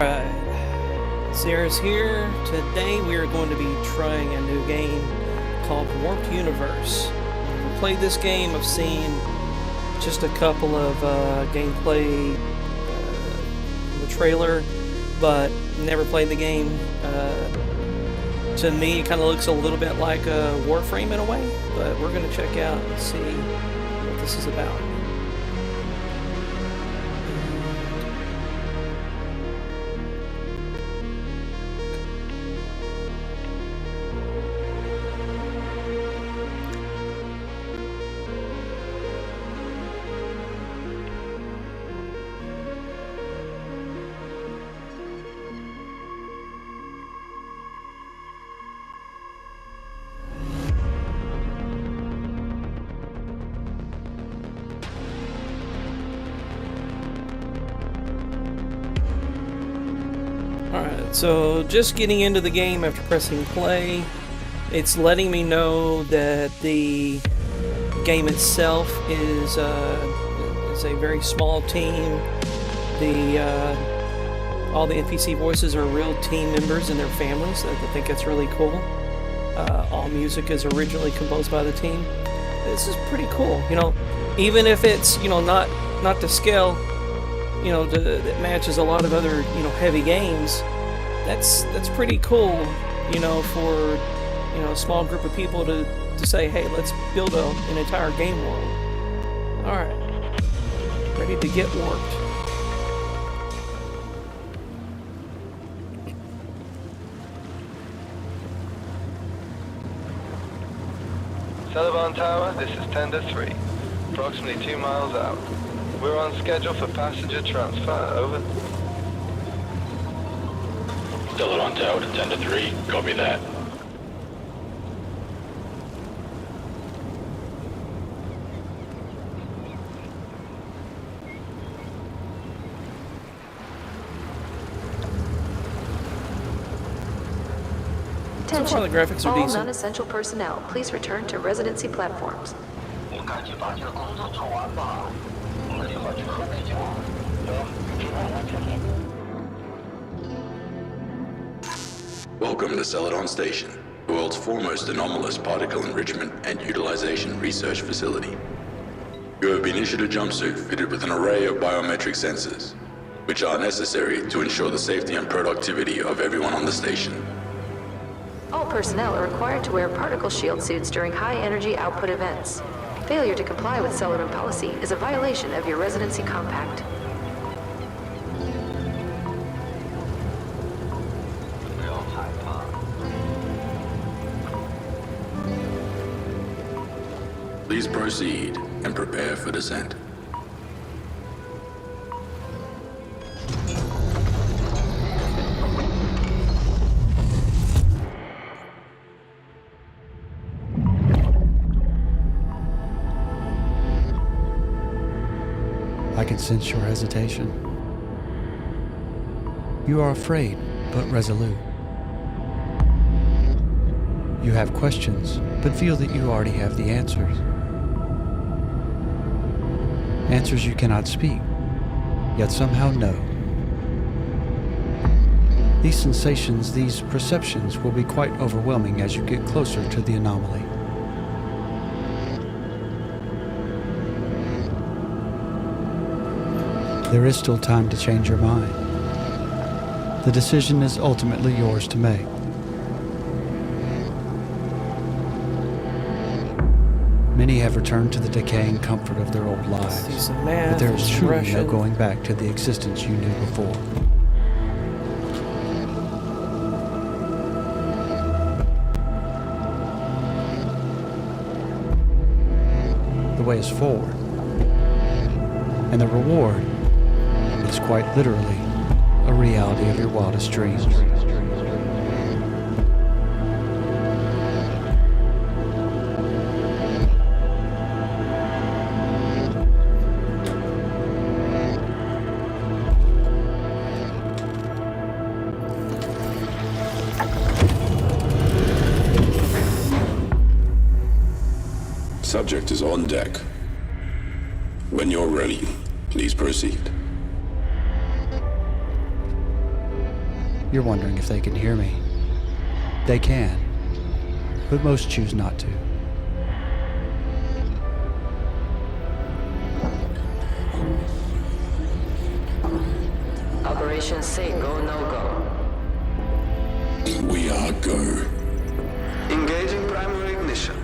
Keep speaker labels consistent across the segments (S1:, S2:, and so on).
S1: Alright, Sarah's here. Today we are going to be trying a new game called Warped Universe. I've played this game, I've seen just a couple of gameplay in the trailer, but never played the game. To me it kind of looks a little bit like a Warframe in a way, but we're going to check out and see what this is about. Alright, so just getting into the game after pressing play, it's letting me know that the game itself is a very small team. All the NPC voices are real team members and their families. I think that's really cool. All music is originally composed by the team. This is pretty cool, you know, even if it's, you know, not to scale, you know, that matches a lot of other, you know, heavy games. That's pretty cool, you know, for, you know, a small group of people to say, hey, let's build an entire game world. Alright, ready to get warped.
S2: Sullivan Tower, this is Tender 3, approximately 2 miles out. We're on schedule for passenger transfer, over.
S3: Sullivan Tower to Tender 3, copy that.
S1: So far the graphics are
S4: all
S1: decent.
S4: non-essential personnel, please return to residency platforms.
S3: Welcome to Celadon Station, the world's foremost anomalous particle enrichment and utilization research facility. You have been issued a jumpsuit fitted with an array of biometric sensors, which are necessary to ensure the safety and productivity of everyone on the station.
S4: All personnel are required to wear particle shield suits during high-energy output events. Failure to comply with Celadon policy is a violation of your residency compact.
S3: Please proceed and prepare for descent.
S5: I can sense your hesitation. You are afraid, but resolute. You have questions, but feel that you already have the answers. Answers you cannot speak, yet somehow know. These sensations, these perceptions will be quite overwhelming as you get closer to the anomaly. There is still time to change your mind. The decision is ultimately yours to make. Many have returned to the decaying comfort of their old lives,
S1: See some math,
S5: but there is
S1: some
S5: truly
S1: Russian.
S5: no going back to the existence you knew before. The way is forward, and the reward is quite literally a reality of your wildest dreams.
S6: Subject is on deck. When you're ready, please proceed.
S5: You're wondering if they can hear me. They can, but most choose not to.
S7: Operation Say Go No Go.
S6: We are go.
S2: Engaging primary ignition.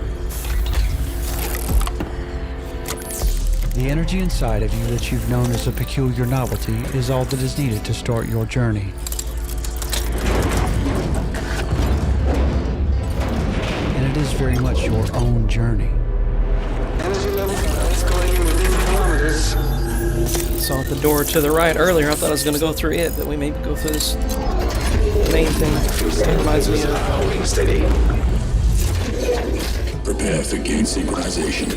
S5: The energy inside of you that you've known as a peculiar novelty is all that is needed to start your journey. And it is very much your own journey.
S2: Energy level escalating within kilometers.
S1: Saw the door to the right earlier. I thought I was going to go through it, but we maybe go through this main thing. It reminds me of...
S6: Steady. Prepare for gain synchronization.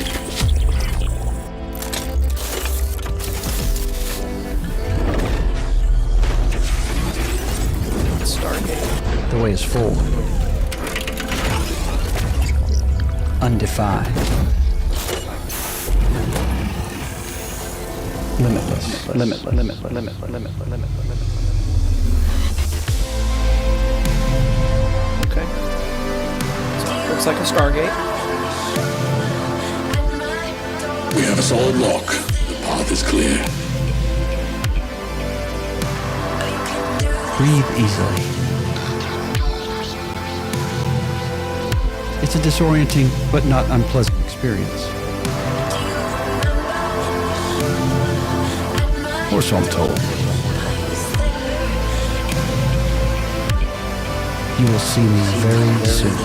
S1: Stargate.
S5: The way is full. Undefined. Limitless.
S1: Okay. So, looks like a Stargate.
S3: We have a solid lock. The path is clear.
S5: Breathe easily. It's a disorienting but not unpleasant experience. Or so I'm told. You will see me very soon.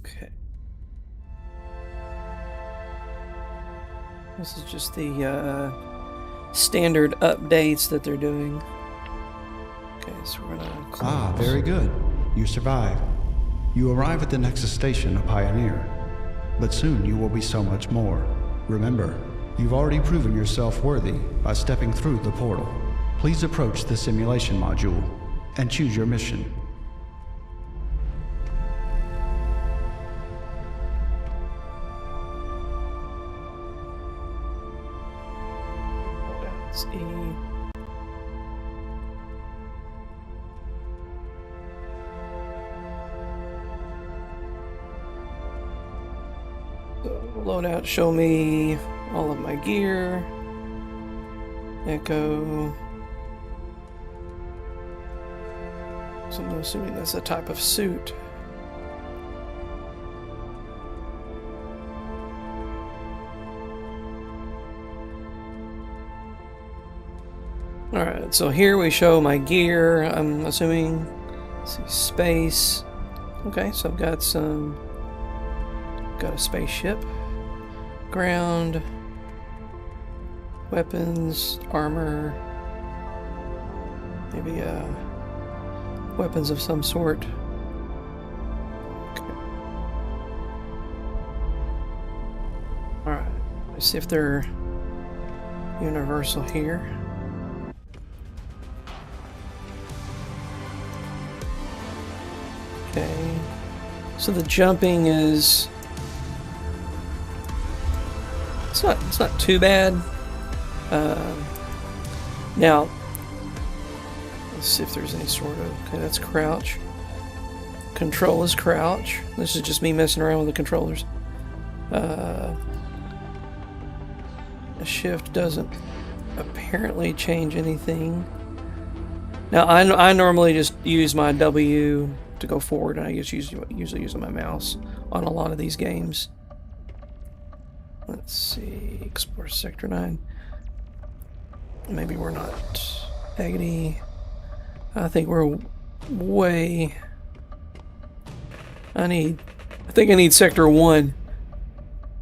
S1: Okay. This is just the standard updates that they're doing. Okay, so we're gonna close.
S5: Ah, very good. You survive. You arrive at the Nexus station, a pioneer. But soon you will be so much more. Remember, you've already proven yourself worthy by stepping through the portal. Please approach the simulation module and choose your mission.
S1: That's E. Loadout, show me all of my gear. Echo. So I'm assuming that's a type of suit. Alright, so here we show my gear. I'm assuming, let's see, space. Okay, so I've got got a spaceship. Ground. Weapons, armor. Maybe weapons of some sort. Okay. Alright, let's see if they're universal here. Okay, so the jumping is it's not too bad. Now let's see if there's any sort of okay. That's crouch. Control is crouch. This is just me messing around with the controllers. A shift doesn't apparently change anything. Now I normally just use my W to go forward, and I usually use my mouse on a lot of these games. Let's see, explore sector 9. Maybe we're not. Agony. I think we're way. I think I need sector 1.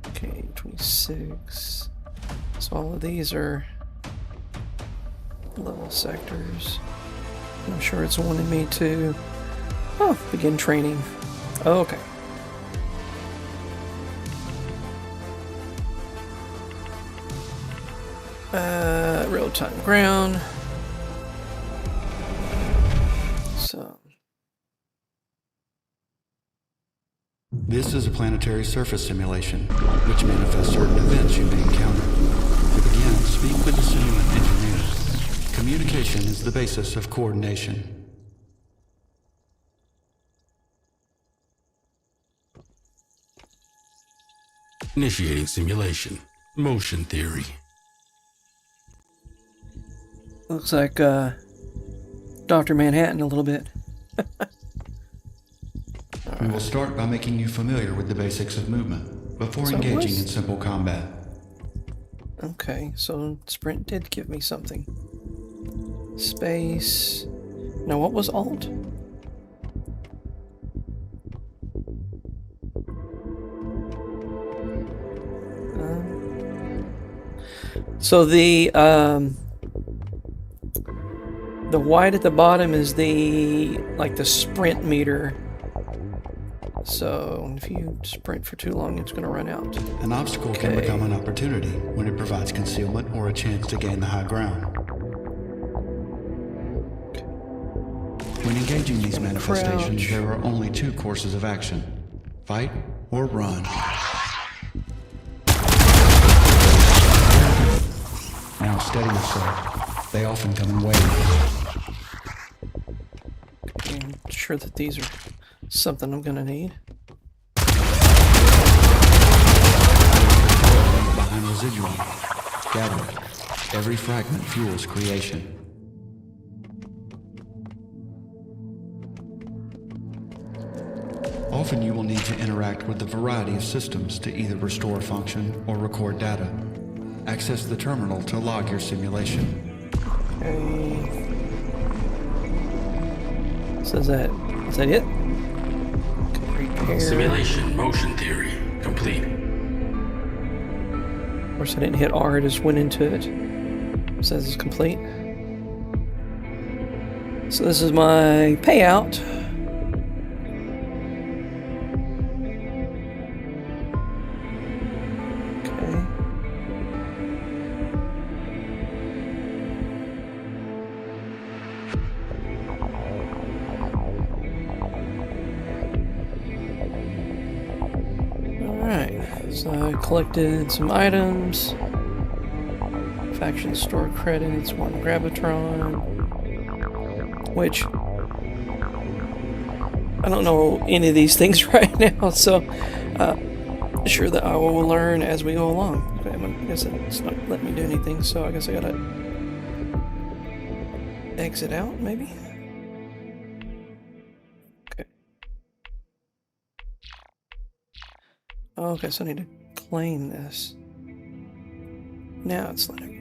S1: Okay, 26. So all of these are level sectors. I'm sure it's wanting me to begin training. Okay. Real-time ground. So.
S5: This is a planetary surface simulation, which manifests certain events you may encounter. To begin, speak with the simulant engineer. Communication is the basis of coordination.
S6: Initiating simulation. Motion theory.
S1: Looks like Dr. Manhattan a little bit.
S5: We will start by making you familiar with the basics of movement before
S1: So
S5: engaging in simple combat.
S1: Okay, so sprint did give me something. Space. Now what was alt? So the white at the bottom is the sprint meter. So if you sprint for too long, it's going to run out.
S5: An obstacle can become an opportunity when it provides concealment or a chance to gain the high ground. When engaging these manifestations, there are only two courses of action: fight or run. Now steady yourself. They often come in waves.
S1: I'm sure that these are something I'm gonna need.
S5: Behind residuum. Gather it. Every fragment fuels creation. Often you will need to interact with a variety of systems to either restore function or record data. Access the terminal to log your simulation.
S1: Okay. So is that it? Repair.
S6: Simulation motion theory complete.
S1: Of course, I didn't hit R, I just went into it. It says it's complete. So this is my payout. Okay. Alright, so I collected some items. Faction store credits, one Gravitron. Which I don't know any of these things right now, so sure that I will learn as we go along. Okay, I guess it's not letting me do anything, so I guess I gotta exit out, maybe? Okay. Okay, so I need to claim this. Now it's letting me.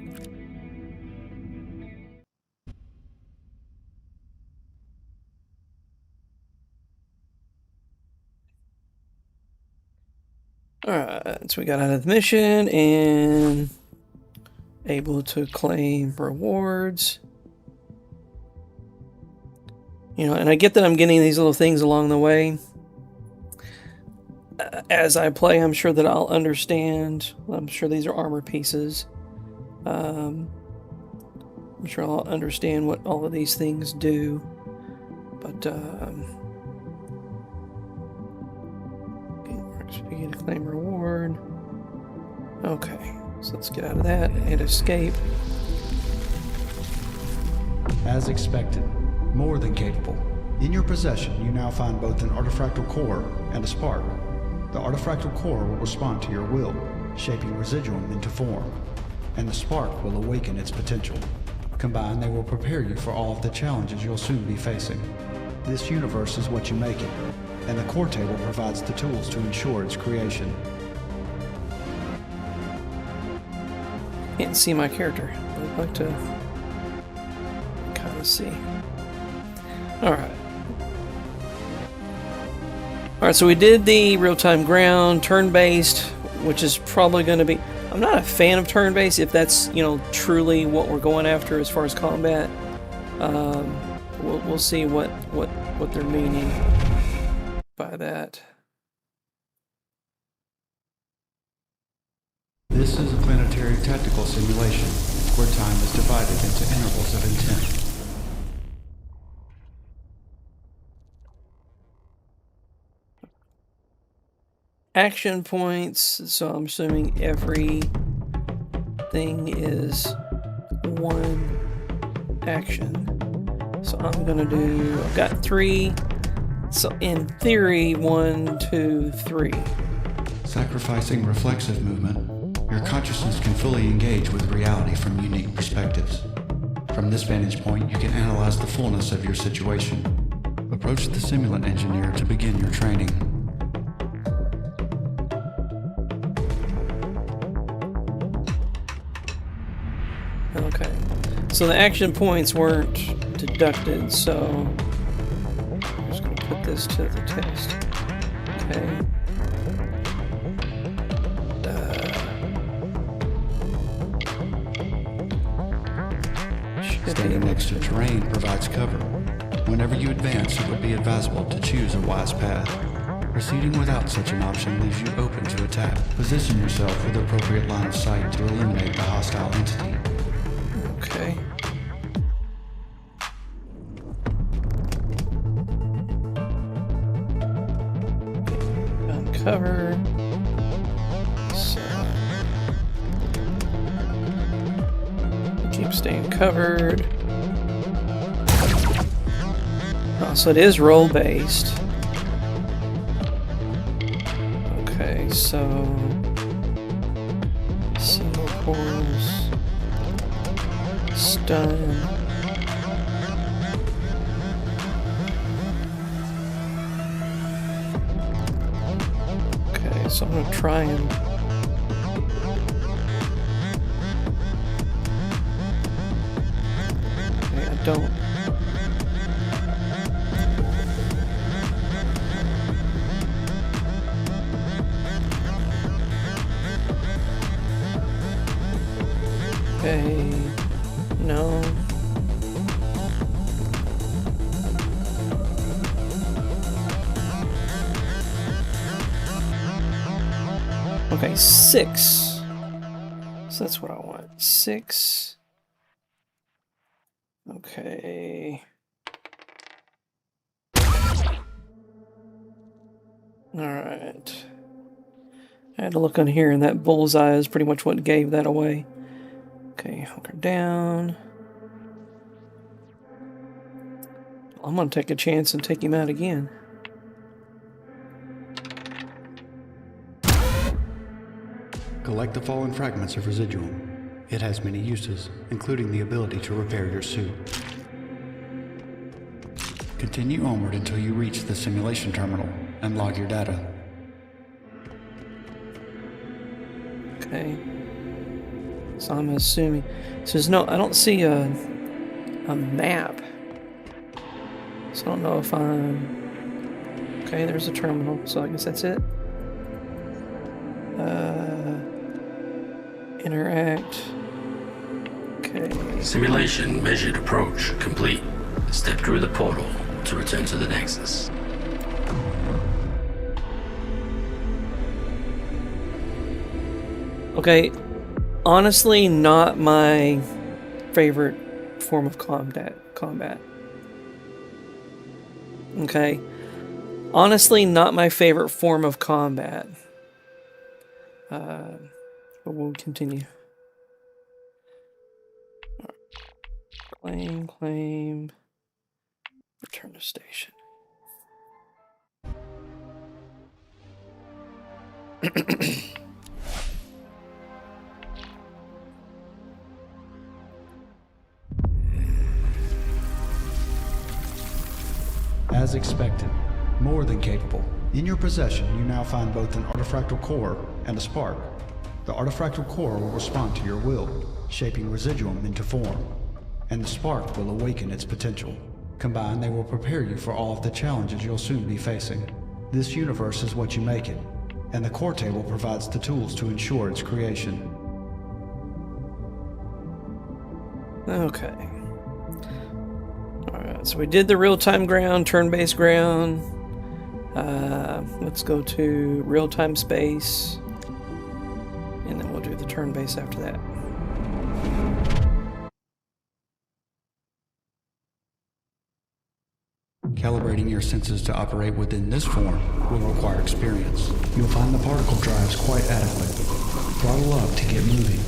S1: Alright, so we got out of the mission and able to claim rewards. You know, and I get that I'm getting these little things along the way. As I play, I'm sure that I'll understand. I'm sure these are armor pieces. I'm sure I'll understand what all of these things do. But, begin to claim reward. Okay, so let's get out of that and hit escape.
S5: As expected, more than capable. In your possession, you now find both an artifactal core and a spark. The artifactal core will respond to your will, shaping residuum into form, and the spark will awaken its potential. Combined, they will prepare you for all of the challenges you'll soon be facing. This universe is what you make it, and the core table provides the tools to ensure its creation.
S1: Can't see my character, but I'd like to kind of see. Alright. Alright, so we did the real-time ground, turn-based, which is probably going to be... I'm not a fan of turn-based if that's, you know, truly what we're going after as far as combat. We'll see what they're meaning by that.
S5: This is a planetary tactical simulation, where time is divided into intervals of intent.
S1: Action points, so I'm assuming every thing is one action. So I'm gonna do, I've got 3, so in theory, 1, 2, 3.
S5: Sacrificing reflexive movement, your consciousness can fully engage with reality from unique perspectives. From this vantage point, you can analyze the fullness of your situation. Approach the simulant engineer to begin your training.
S1: Okay, so the action points weren't deducted, so I'm just going to put this to the test. Okay.
S5: Standing next to terrain provides cover. Whenever you advance, it would be advisable to choose a wise path. Proceeding without such an option leaves you open to attack. Position yourself with appropriate line of sight to eliminate the hostile entity.
S1: Okay. Uncover. So keep staying covered. Oh, so it is roll based. Okay, so single course. Stun. Okay, so I'm gonna try and okay, I don't. Okay. No. Okay, 6. So that's what I want. 6. Okay. Alright. I had to look on here, and that bullseye is pretty much what gave that away. Okay, hunker down. I'm gonna take a chance and take him out again.
S5: Collect the fallen fragments of residuum. It has many uses, including the ability to repair your suit. Continue onward until you reach the simulation terminal and log your data.
S1: Okay. So I'm assuming. So there's no. I don't see a map. So I don't know if I'm. Okay, there's a terminal. So I guess that's it. Interact. Okay.
S6: Simulation measured approach complete. Step through the portal to return to the Nexus.
S1: Okay, honestly, not my favorite form of combat. Okay, honestly, not my favorite form of combat. But we'll continue. Claim. Return to station.
S5: As expected, more than capable. In your possession, you now find both an artifactal core and a spark. The artifactal core will respond to your will, shaping residuum into form, and the spark will awaken its potential. Combined, they will prepare you for all of the challenges you'll soon be facing. This universe is what you make it, and the core table provides the tools to ensure its creation.
S1: Okay. Alright, so we did the real-time ground, turn-based ground. Let's go to real-time space. And then we'll do the turn-based after that.
S5: Calibrating your senses to operate within this form will require experience. You'll find the particle drives quite adequate. Throttle up to get moving.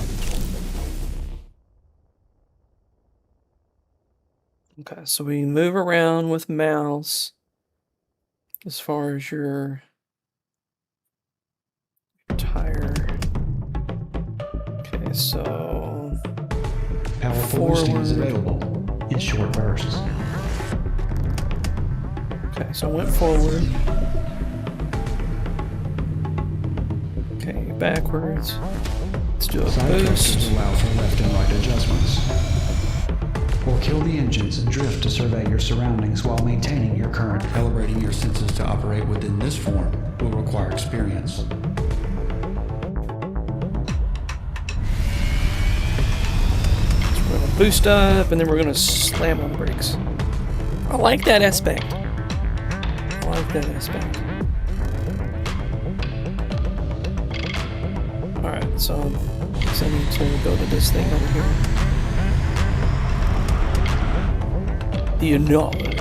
S1: Okay, so we move around with mouse as far as your tire. Okay, so
S5: Powerful boosting is available in short bursts.
S1: okay, so I went forward. Okay, backwards. Let's do a
S5: Side
S1: boost.
S5: thrusters allow for left and right adjustments. Or kill the engines and drift to survey your surroundings while maintaining your current. Calibrating your senses to operate within this form will require experience.
S1: So we're gonna boost up, and then we're gonna slam on the brakes. I like that aspect. I like that aspect. Alright, so I guess I need to go to this thing over here. The anomaly.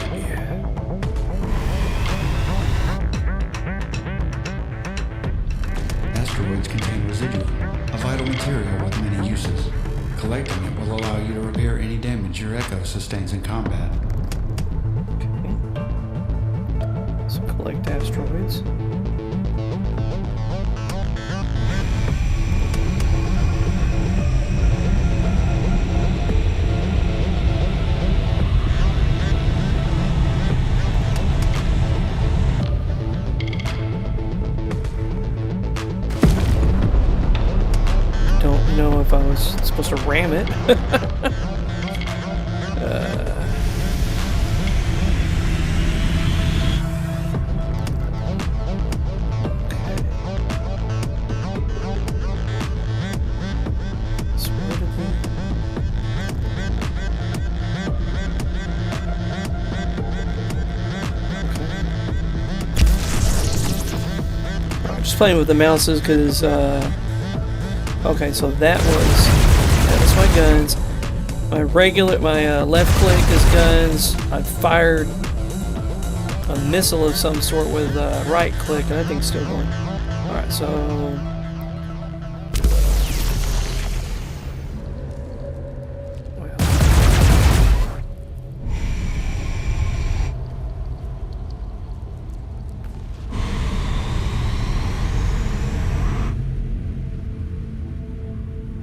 S5: Asteroids contain residuum, a vital material with many uses. Collecting it will allow you to repair any damage your Echo sustains in combat.
S1: Okay. So collect asteroids. Don't know if I was supposed to ram it. I'm just playing with the mouses because, okay, so that was my guns. My left click is guns. I fired a missile of some sort with right click, and that thing's still going. Alright, so...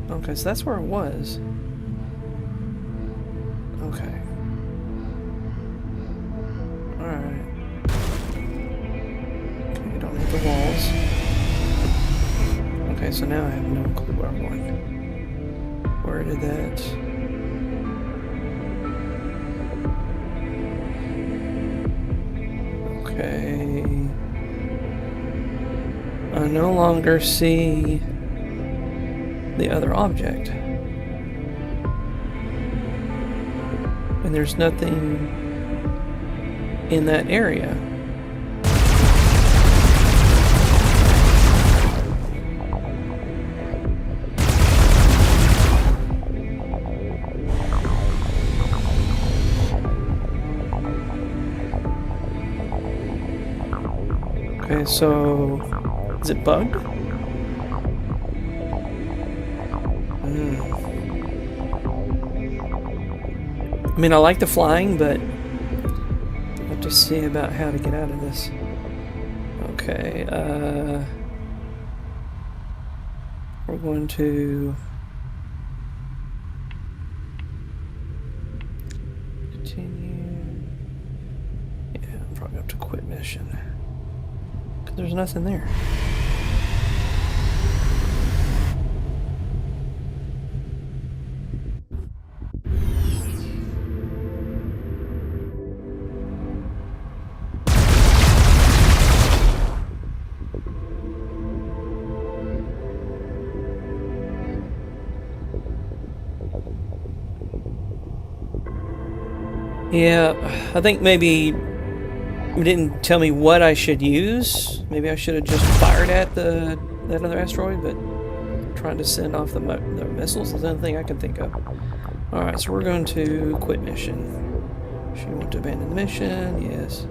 S1: Okay, so that's where it was. Okay. Alright. Okay, we don't need the walls. Okay, so now I have no clue where I'm going. Where did that... Okay... I no longer see the other object. And there's nothing in that area. Okay, so is it bugged? I mean, I like the flying, but I'll have to see about how to get out of this. Okay, we're going to continue. Yeah, I'm probably going to have to quit mission because there's nothing there. Yeah, I think maybe it didn't tell me what I should use. Maybe I should have just fired at that other asteroid, but trying to send off the missiles is the only thing I can think of. Alright, so we're going to quit mission. Should we want to abandon the mission? Yes.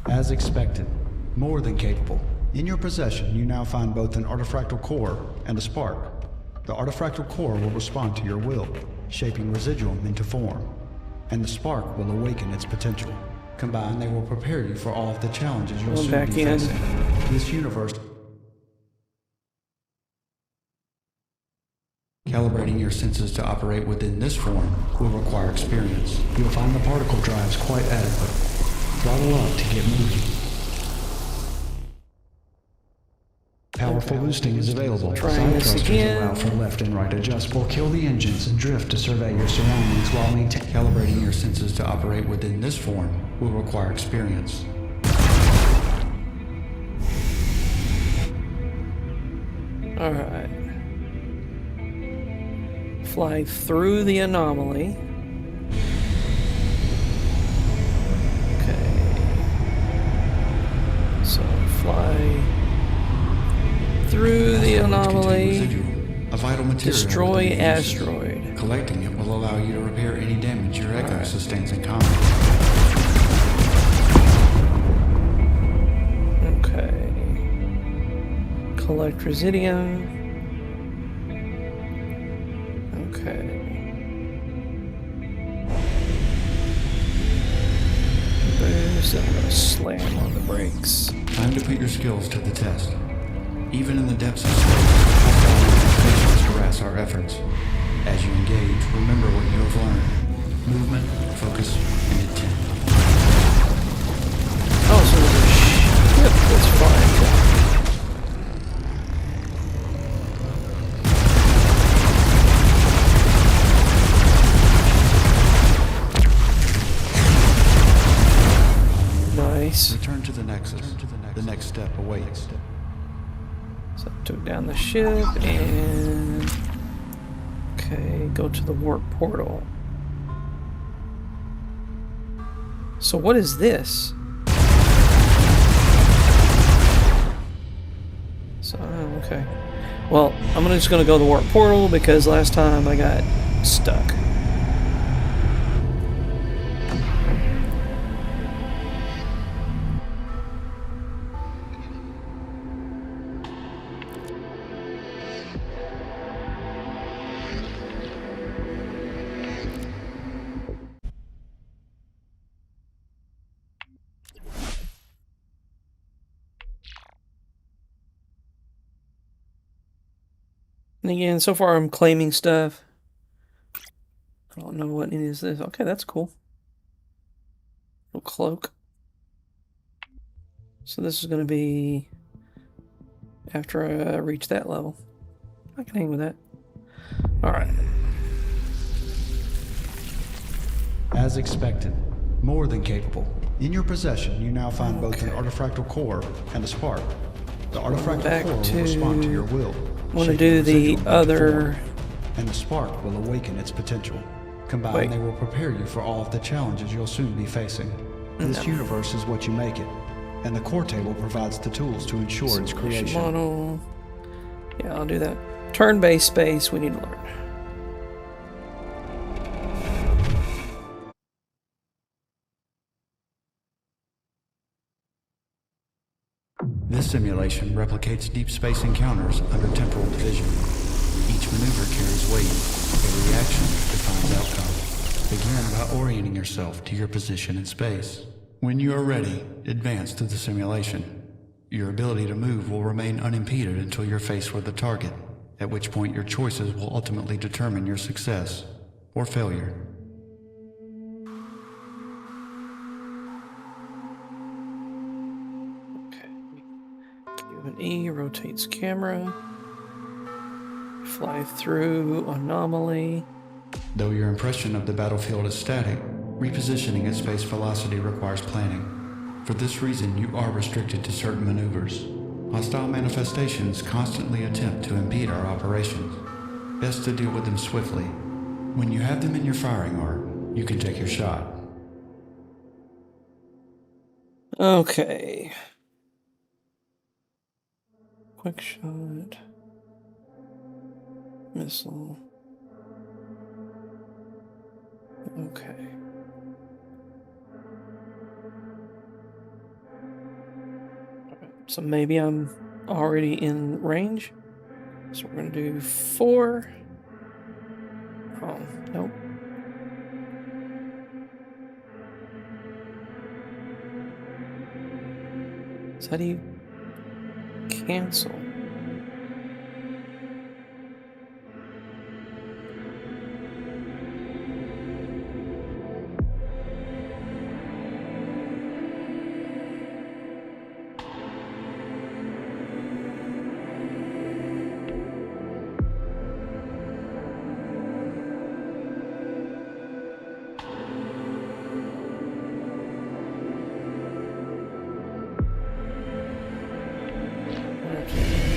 S5: As expected, more than capable. In your possession, you now find both an artifactal core and a spark. The artifactal core will respond to your will, shaping residuum into form, and the spark will awaken its potential. Combined, they will prepare you for all of the challenges you'll soon
S1: back
S5: be
S1: in.
S5: facing. This universe... Calibrating your senses to operate within this form will require experience. You'll find the particle drives quite adequate. Throttle up to get moving. Powerful boosting is available.
S1: Trying this
S5: Side thrusters
S1: again.
S5: allow for left and right adjustable. Kill the engines and drift to survey your surroundings while maintaining. Calibrating your senses to operate within this form will require experience.
S1: Alright. Fly through the anomaly. Okay. So fly through the anomaly.
S5: A vital material.
S1: Destroy
S5: within the uses.
S1: asteroid.
S5: Collecting it will allow you to repair any damage your Echo sustains in combat.
S1: Okay. Collect residium. Okay. Boost. I'm gonna slam on the brakes.
S5: Time to put your skills to the test. Even in the depths of space, limitations harass our efforts. As you engage, remember what you have learned. Movement, focus, and intent.
S1: Oh, so there's a ship that's flying down. Nice.
S5: Return to the Nexus. The next step awaits.
S1: So I took down the ship and... Okay, go to the warp portal. So what is this? So, okay. Well, I'm just gonna go to the warp portal because last time I got stuck. And again, so far I'm claiming stuff. I don't know what any is this. Okay, that's cool. Little cloak. So this is going to be after I reach that level. I can hang with that. Alright.
S5: As expected, more than capable. In your possession, you now find both an artifactal core and a spark. The artifactal core will respond to your will.
S1: I want to do the other...
S5: And the spark will awaken its potential. Combined, they will prepare you for all of the challenges you'll soon be facing. This universe is what you make it, and the core table provides the tools to ensure its creation.
S1: Model. Yeah, I'll do that. Turn-based space, we need to learn.
S5: This simulation replicates deep space encounters under temporal division. Each maneuver carries weight. A reaction defines outcome. Begin by orienting yourself to your position in space. When you are ready, advance through the simulation. Your ability to move will remain unimpeded until you're faced with a target, at which point your choices will ultimately determine your success or failure.
S1: An E rotates camera. Fly through anomaly.
S5: Though your impression of the battlefield is static, repositioning at space velocity requires planning. For this reason, you are restricted to certain maneuvers. Hostile manifestations constantly attempt to impede our operations. Best to deal with them swiftly. When you have them in your firing arc, you can take your shot.
S1: Okay. Quick shot. Missile. Okay. So maybe I'm already in range. So we're gonna do 4. Oh, nope. Is that you cancel?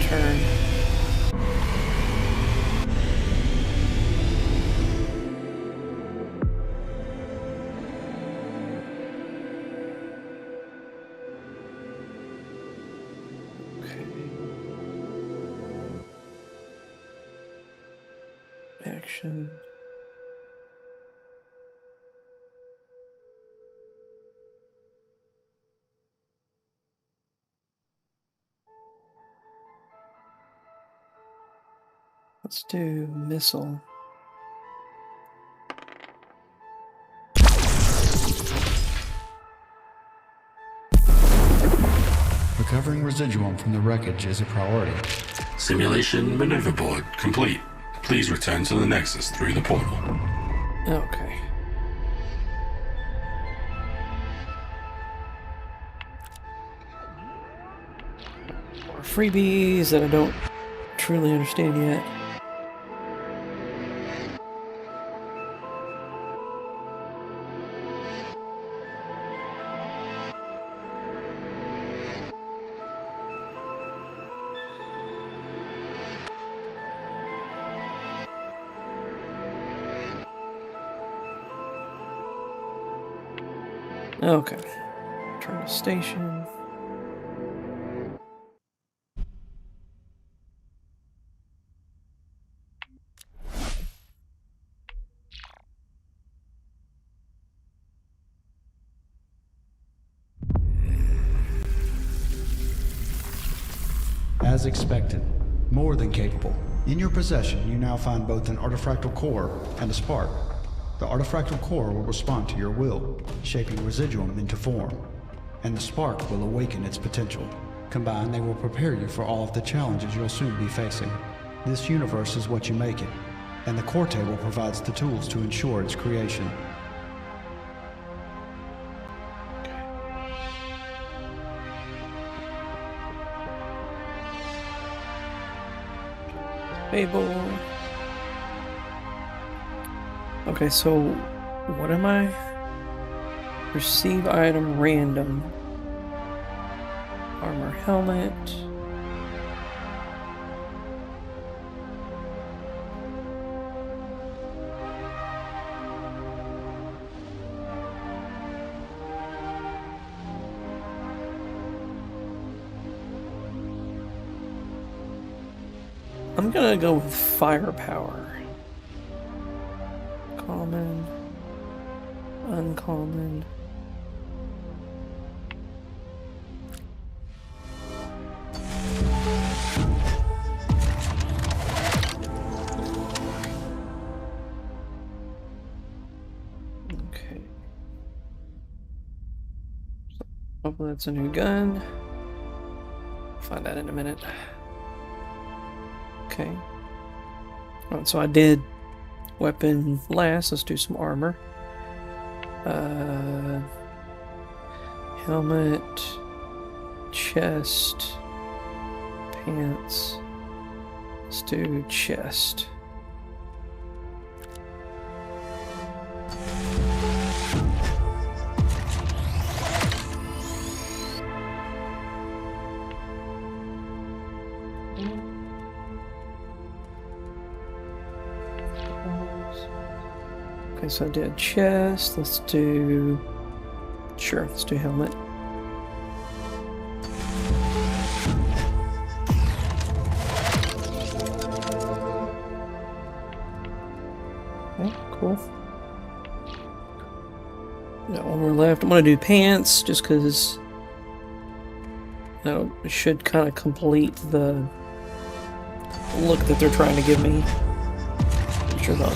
S1: Turn. Action. Let's do missile.
S5: Recovering residuum from the wreckage is a priority.
S6: Simulation maneuver board complete. Please return to the Nexus through the portal.
S1: Okay. More freebies that I don't truly understand yet. Okay. Turn to station.
S5: As expected, more than capable. In your possession, you now find both an artifactal core and a spark. The artifactal core will respond to your will, shaping residuum into form, and the spark will awaken its potential. Combined, they will prepare you for all of the challenges you'll soon be facing. This universe is what you make it, and the core table provides the tools to ensure its creation.
S1: Table. Okay, so what am I? Receive item random. Armor helmet. I'm gonna go with firepower. Common. Uncommon. Okay. Hopefully that's a new gun. Find out in a minute. Okay. Alright, so I did weapon last. Let's do some armor. Helmet, chest, pants. Let's do chest. Okay, so I did chest. Let's do... Sure, let's do helmet. Okay, cool. Got one more left. I'm gonna do pants, just because... it should kind of complete the look that they're trying to give me. I'm sure the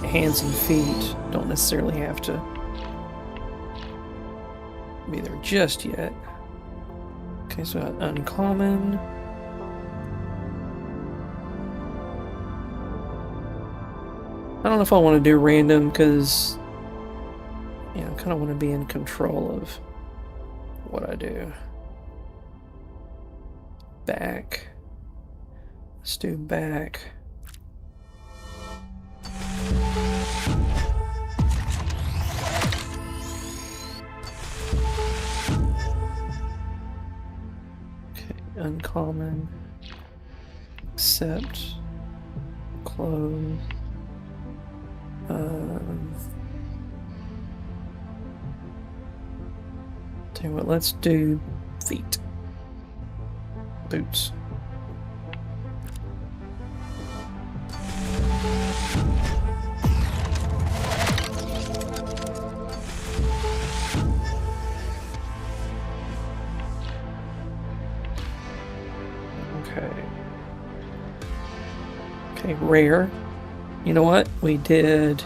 S1: hands and feet don't necessarily have to be there just yet. Okay, so uncommon. I don't know if I want to do random because, you know, I kind of want to be in control of what I do. Back. Let's do back. Okay, uncommon. Accept. Close. Tell you what, let's do feet. Boots. Okay, rare. You know what? We did...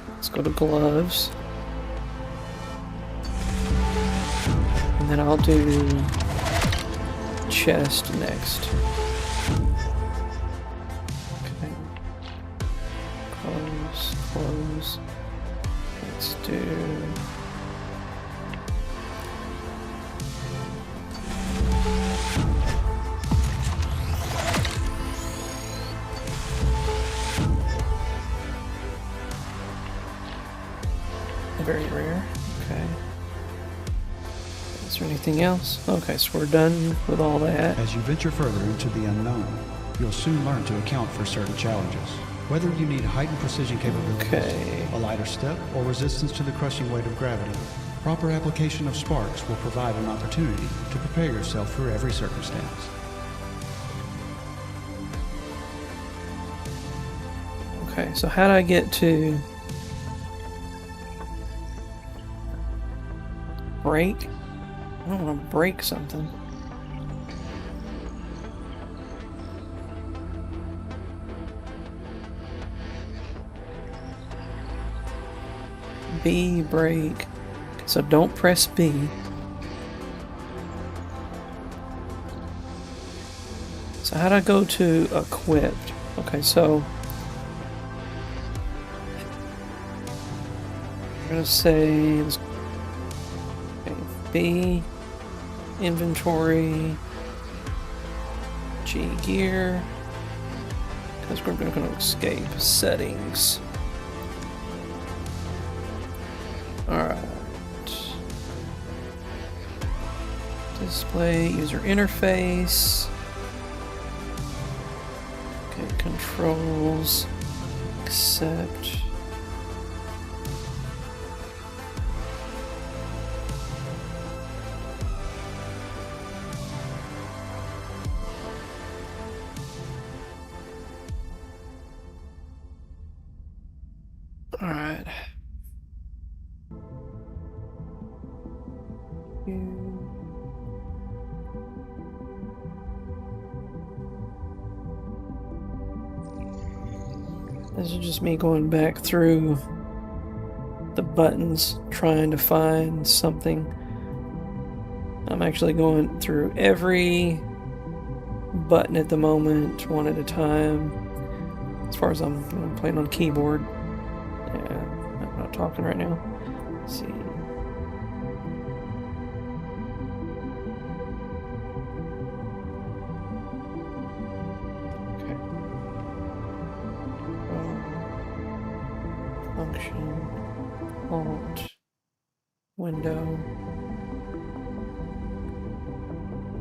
S1: Let's go to gloves. And then I'll do chest next. Okay. Close, close. Let's do... Very rare. Okay. Is there anything else? Okay, so we're done with all that.
S5: As you venture further into the unknown, you'll soon learn to account for certain challenges. Whether you need heightened precision capabilities,
S1: Okay.
S5: a lighter step, or resistance to the crushing weight of gravity, proper application of sparks will provide an opportunity to prepare yourself for every circumstance.
S1: Okay, so how do I get to... break? I don't want to break something. B, break. So don't press B. So how do I go to equipped? Okay, so I'm gonna say let's B, inventory, G, gear, because we're going to escape settings. Alright. Display, user interface. Okay, controls, accept. Alright. This is just me going back through the buttons, trying to find something. I'm actually going through every button at the moment, one at a time. As far as I'm playing on keyboard. Yeah, I'm not talking right now. Let's see. Okay. Function. Alt. Window.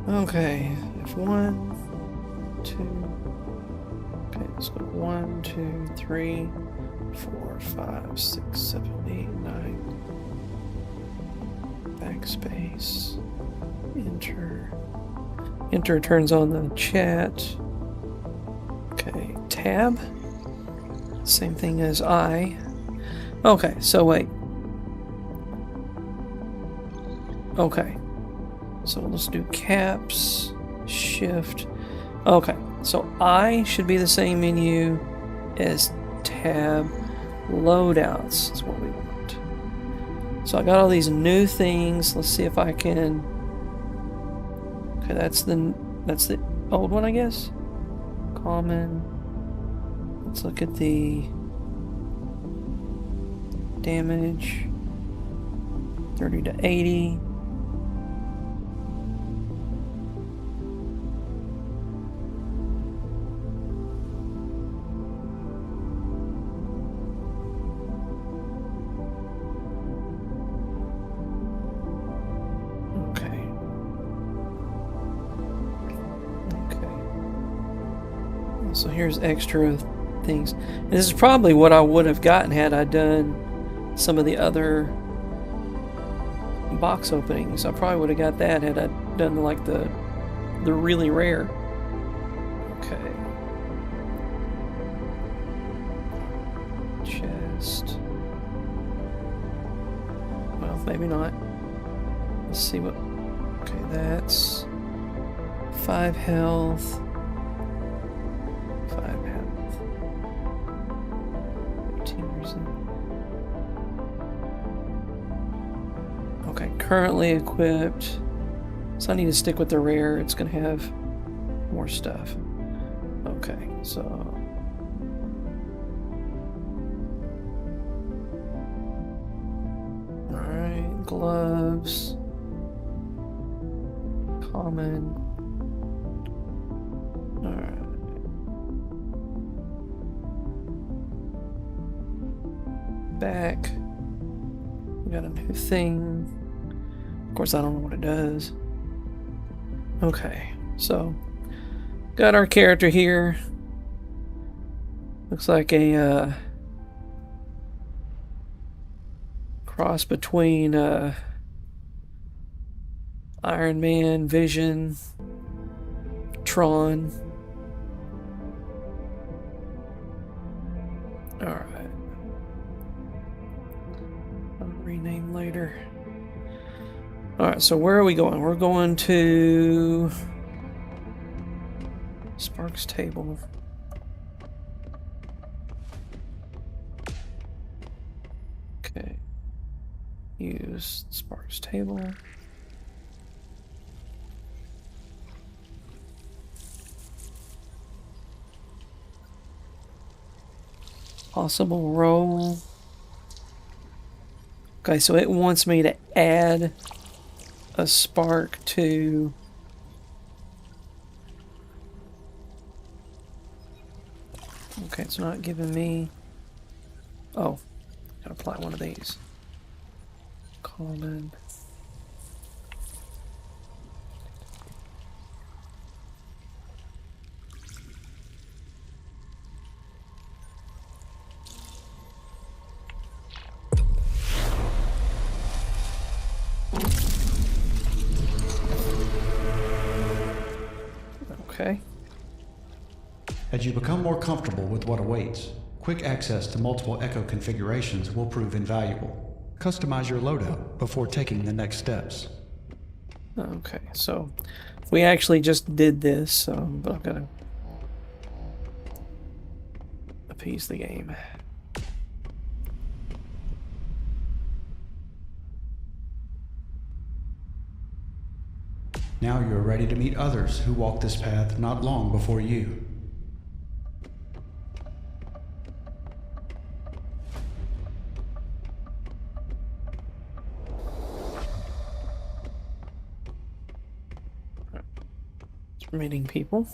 S1: Okay. 1, 2. Okay, let's go 1, 2, 3, 4, 5, 6, 7, 8, 9. Backspace. Enter. Enter turns on the chat. Okay, tab. Same thing as I. Okay, so wait. Okay. So let's do caps, shift. Okay, so I should be the same menu as tab. Loadouts is what we want. So I got all these new things. Let's see if I can. Okay, that's the old one, I guess. Common. Let's look at the damage. 30 to 80. So here's extra things. And this is probably what I would have gotten had I done some of the other box openings. I probably would have got that had I done like the really rare. Okay. Chest. Well, maybe not. Let's see what. Okay, that's 5 health. 5 health. 18%. Okay, currently equipped. So I need to stick with the rare. It's going to have more stuff. Okay, so. Alright, gloves. Common. Alright. Back. We got a new thing. Of course, I don't know what it does. Okay, so got our character here. Looks like a cross between Iron Man, Vision, Tron. All right. I'll rename later. Alright, so where are we going? We're going to Spark's table. Okay. Use Spark's table. Possible role. Okay, so it wants me to add a spark to okay, it's not giving me oh, gotta apply one of these. Common. Okay.
S5: As you become more comfortable with what awaits, quick access to multiple Echo configurations will prove invaluable. Customize your loadout before taking the next steps.
S1: Okay, so we actually just did this, but I've got to appease the game.
S5: Now you are ready to meet others who walked this path not long before you.
S1: Meeting people.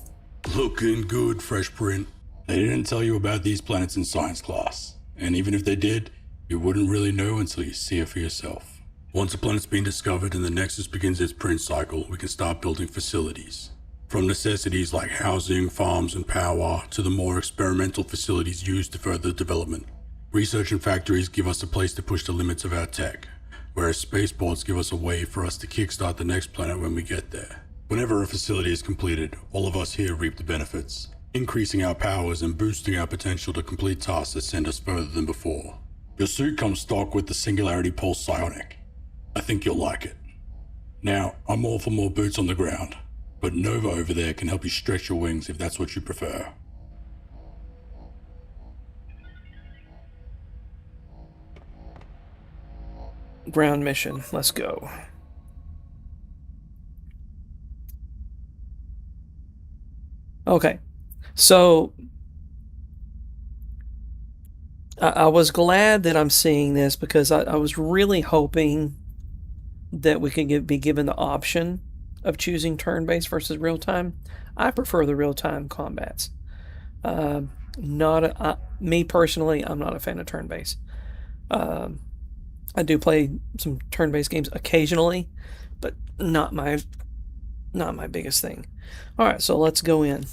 S6: Looking good, Fresh Print. They didn't tell you about these planets in science class. And even if they did, you wouldn't really know until you see it for yourself. Once a planet's been discovered and the Nexus begins its print cycle, we can start building facilities. From necessities like housing, farms, and power, to the more experimental facilities used to further development. Research and factories give us a place to push the limits of our tech, whereas spaceports give us a way for us to kickstart the next planet when we get there. Whenever a facility is completed, all of us here reap the benefits, increasing our powers and boosting our potential to complete tasks that send us further than before. Your suit comes stock with the Singularity Pulse Psionic. I think you'll like it. Now, I'm all for more boots on the ground, but Nova over there can help you stretch your wings if that's what you prefer.
S1: Ground mission. Let's go. Okay. So I was glad that I'm seeing this because I was really hoping that we could be given the option of choosing turn-based versus real-time. I prefer the real-time combats. Me personally, I'm not a fan of turn-based. I do play some turn-based games occasionally, but not my biggest thing. All right, so let's go in.